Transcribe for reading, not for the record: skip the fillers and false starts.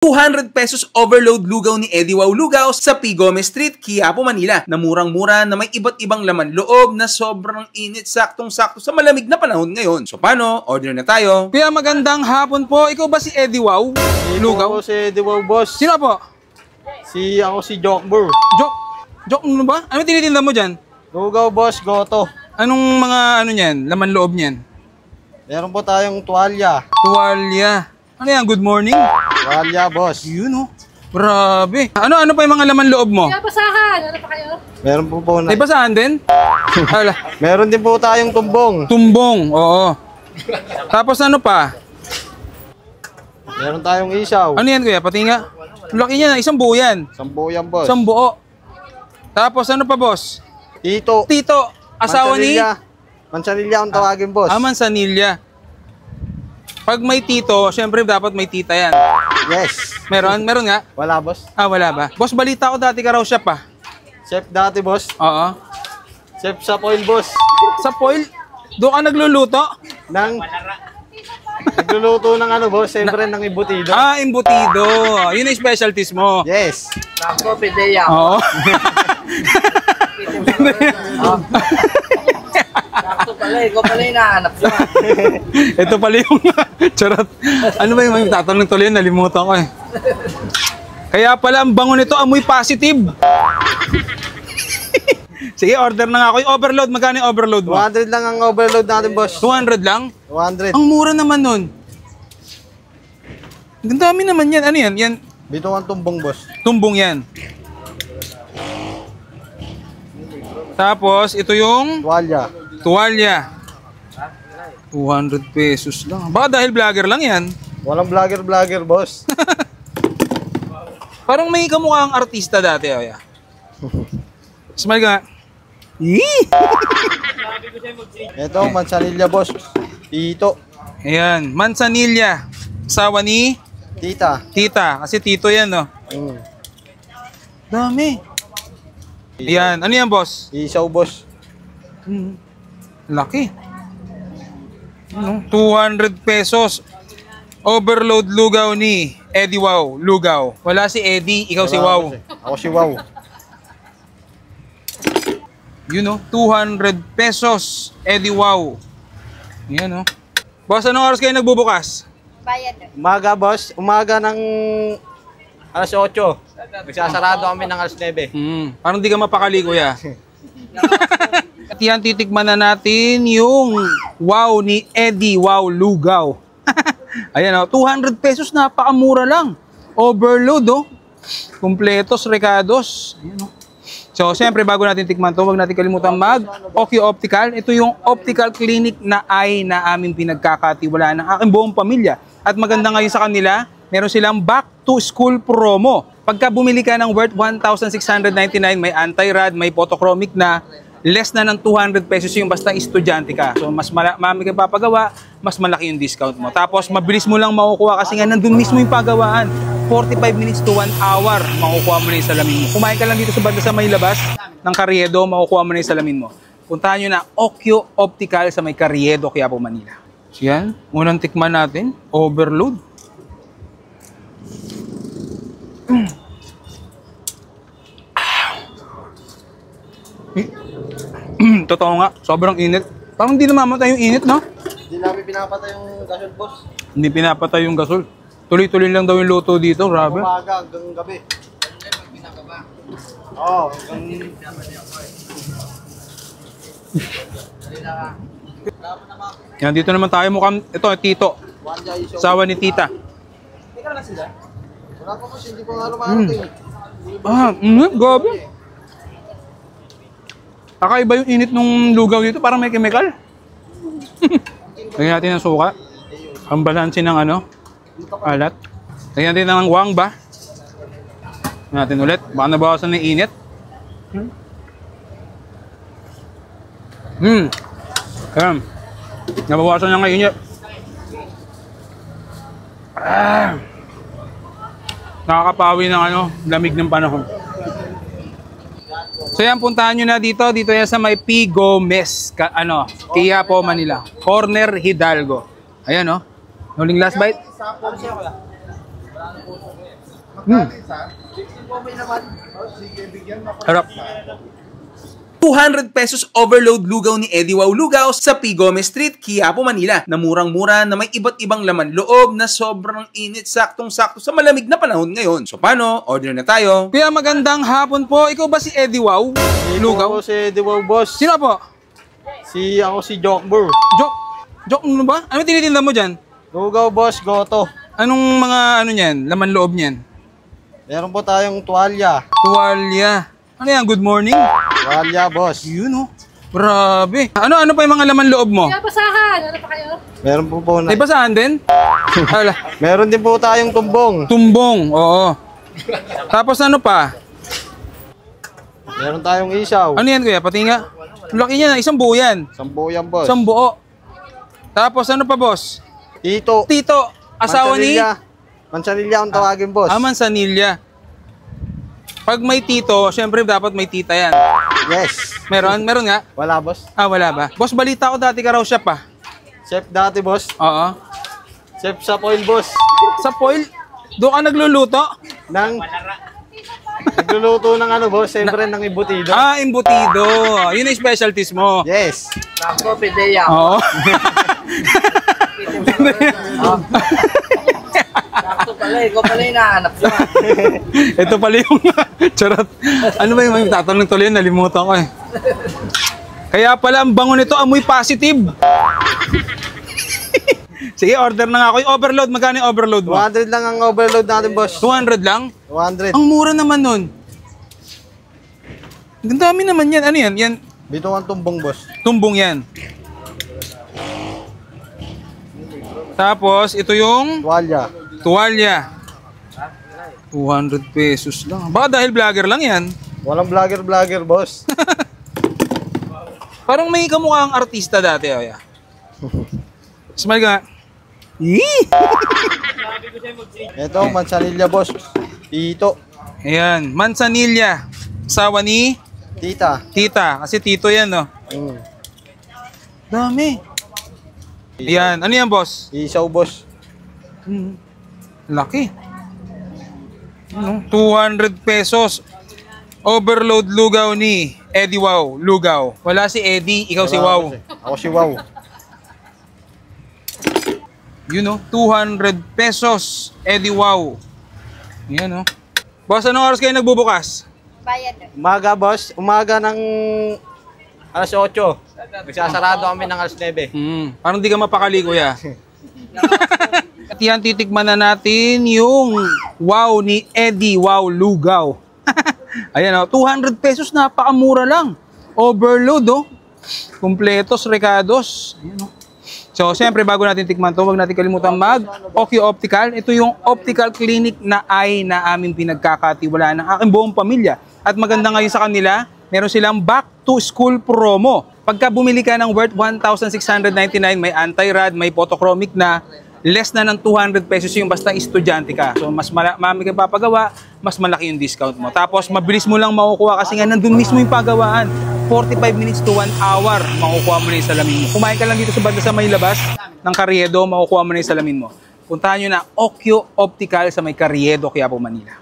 200 pesos overload lugaw ni Eddie Wow Lugaw sa P. Gomez Street, Quiapo, Manila, na murang-mura na may iba't ibang laman loob na sobrang init, saktong-sakto sa malamig na panahon ngayon. So paano? Order na tayo. Kaya magandang hapon po. Ikaw ba si Eddie Wow Lugaw? Ako si Eddie Wow, boss. Sino po? Ako si Jokbur. Jok ano ba? Ano tinitinda mo dyan? Lugaw, boss, goto. Anong mga niyan? Laman loob niyan? Meron po tayong tuwalya. Tuwalya. Ano yan? Good morning? Tuwalya, boss. Yun oh. Grabe. Ano pa yung mga laman loob mo? Kaya basahan. Ano pa kayo? Meron po na. May basahan din? Hala. Meron din po tayong tumbong. Tumbong, oo. Tapos ano pa? Meron tayong isaw. Ano yan kuya? Pati nga. Laki niya, isang buo yan. Sambo yan, boss. Isang buo. Tapos ano pa boss? Tito. Tito, asawa ni? Mansanilya ang tawagin, boss. Mansanilya. Pag may tito, syempre dapat may tita yan. Yes. Meron? Meron nga? Wala, boss. Wala ba? Boss, balita ko dati ka raw chef ah. Chef dati, boss. Oo. Chef sa foil, boss. Sa foil? Doon ka nagluluto? Nagluluto ng ano, boss? Siyempre ng imbutido. Imbutido. Yun ang specialties mo. Yes. Ako, pideya. Oo. Ito pala, ikaw pala yung nahanap siya. Ito pala yung charot. Ano ba yung tatanong tuloy? Nalimutan ko eh. Kaya pala ang bango nito, amoy positive. Sige, order na nga ako. Yung overload, magkano yung overload mo? 200 lang ang overload natin, boss. 200 lang? 200. Ang mura naman nun. Ang dami naman yan. Ano yan? Yan. Dito ang tumbong, boss. Tumbong yan. Tapos, ito yung Tuwalya. tuwalya. 200 pesos lang. Baka dahil vlogger lang yan. Walang vlogger, boss. Parang may kamukhang artista dati. Oya. Smile ka nga. Yee! Ito, mansanilya, boss. Tito. Ayan, Mansanilya. Asawa ni Tita. Tita. Kasi tito yan, no? Dami. Ayan, ano yan, boss? Isaw, boss. Laki. 200 pesos. Overload lugaw ni Eddie Wow Lugaw. Wala si Eddie, ikaw si Wow. Ako si Wow. You know, 200 pesos. Eddie Wow. Yan, no? Boss, anong oras kayo nagbubukas? Bayad. Umaga, boss. Umaga ng alas 8. Nagsasarado kami ng alas 9. Parang di ka mapakali, kuya. At yan, titikman na natin yung wow ni Eddie Wow Lugaw. Ayan, 200 pesos, napakamura lang. Overload, oh. Kompletos, recados. Ayan, oh. So, siyempre, bago natin tikman to, huwag natin kalimutan mag-Okyo Optical. Ito yung optical clinic na aming pinagkakatiwalaan ng aking buong pamilya. At maganda ngayon sa kanila, meron silang back to school promo. Pagka bumili ka ng worth 1,699, may anti-rad, may photochromic na, less na ng 200 pesos yung basta estudyante ka. So, mas marami kang papagawa, mas malaki yung discount mo. Tapos, mabilis mo lang makukuha kasi nga nandun mismo yung pagawaan. 45 minutes to 1 hour, makukuha mo na yung salamin mo. Kumain ka lang dito sa banda sa may labas ng Carriedo, makukuha mo na yung salamin mo. Puntahan nyo na Okyo Optical sa may Carriedo, Quiapo, Manila. So yan, unang tikman natin, overload. Totoo nga, sobrang init. Parang hindi namamatay yung init, no? Hindi namin pinapatay yung gasol, boss. Hindi pinapatay yung gasol. Tuloy-tuloy lang daw yung luto dito, grabe. Umaga hanggang gabi. Oo, Yan, dito naman tayo mukhang, ito, tito. Asawa ni tita. Wala pa, boss. Hindi ko nga lumarating. Grabe. Kakaiba yung init nung lugaw dito, parang may chemical. Lagyan natin ng suka. Ang balansin ng alat. Lagyan natin ng wang ba. Lagyan natin ulit. Baka nabawasan ng init. Ayan. Nabawasan niya ng init. Nakakapawi ng lamig ng panahon. So yan, puntahan nyo na dito. Dito yan sa may P. Gomez. Quiapo, Manila. Corner Hidalgo. Ayan, no? Huling last bite. Harap. 200 pesos overload lugaw ni Eddie Wow Lugaw sa P. Gomez Street, Quiapo, Manila. Na murang-mura na may iba't ibang laman loob na sobrang init, saktong-sakto sa malamig na panahon ngayon. So paano? Order na tayo. Kaya magandang hapon po. Ikaw ba si Eddie Wow Lugaw? Ako si Eddie Wow, boss. Sino po? Ako si Jokbur. Jok ano ba? Ano tinitinda mo dyan? Lugaw, boss, goto. Anong mga ano niyan? Laman loob niyan? Meron po tayong tuwalya. Tuwalya. Ano yan? Good morning? Tuwalya, boss. Yun oh. Grabe. Ano pa yung mga laman loob mo? Kaya basahan. Ano pa kayo? Meron po na. May basahan din? Hala. Meron din po tayong tumbong. Tumbong, oo. Tapos ano pa? Meron tayong isaw. Ano yan kuya? Pati nga. Laki niya, isang buo yan. Sambo yan, boss. Isang buo. Tapos ano pa boss? Tito. Tito, asawa ni? Mansanilya ang tawagin, boss. Mansanilya. Pag may tito, syempre dapat may tita yan. Yes. Meron? Meron nga? Wala, boss. Wala ba? Boss, balita ko dati ka raw chef ah. Chef dati, boss. Oo. Chef sa foil, boss. Sa foil, doon ka nagluluto? Nagluluto ng ano, boss. Siyempre ng imbutido. Embutido. Yun ang specialties mo. Yes. Sakto, pideya. Oo. Sakto pala. Ikaw pala yung nahanap siya. Ito pala yung charot. Ano ba yung tatanong tuloy? Nalimutan ko eh. Kaya pala ang bango nito, amoy positive. Sige, order na nga ako. Yung overload, magkano yung overload mo? 200 lang ang overload natin, boss. 200 lang? 200. Ang mura naman nun. Ang dami naman yan. Ano yan? Yan, Dito ang tumbong, boss. tumbong yan. Tapos, ito yung Tuwalya. tuwalya. 200 pesos lang. Baka dahil vlogger lang yan. Walang vlogger, boss. Parang may kamukhang artista dati. Oh, yeah. Smile ka nga. Yee! Ito, mansanilya, boss. Tito. Ayan, Mansanilya. Asawa ni Tita. Tita. Kasi tito yan, no? Dami. Ayan, ano yan, boss? Isaw, boss. Laki. 200 pesos. Overload lugaw ni Eddie Wow Lugaw. Wala si Eddie, ikaw si Wow. Ako si Wow. You know, 200 pesos. Eddie Wow. Yan, no? Boss, anong oras kayo nagbubukas? Umaga, boss. Umaga ng alas 8. Nagsasarado kami ng alas 9. Parang di ka mapakali, kuya. At yan, titikman na natin yung wow ni Eddie Wow Lugaw. Ayan, 200 pesos, napakamura lang. Overload, oh. Kompletos, recados. Ayan, oh. So, siyempre, bago natin tikman to, huwag natin kalimutan mag-Okyo Optical. Ito yung optical clinic na aming pinagkakatiwalaan ng aking buong pamilya. At maganda ngayon sa kanila, meron silang back to school promo. Pagka bumili ka ng worth 1,699, may anti-rad, may photochromic na, less na ng 200 pesos yung basta estudyante ka. So, mas marami kang papagawa, mas malaki yung discount mo. Tapos, mabilis mo lang makukuha kasi nga nandun mismo yung pagawaan. 45 minutes to 1 hour, makukuha mo na yung salamin mo. Kumain ka lang dito sa banda sa may labas ng Carriedo, makukuha mo na yung salamin mo. Puntahan nyo na Okyo Optical sa may Carriedo, Quiapo, Manila.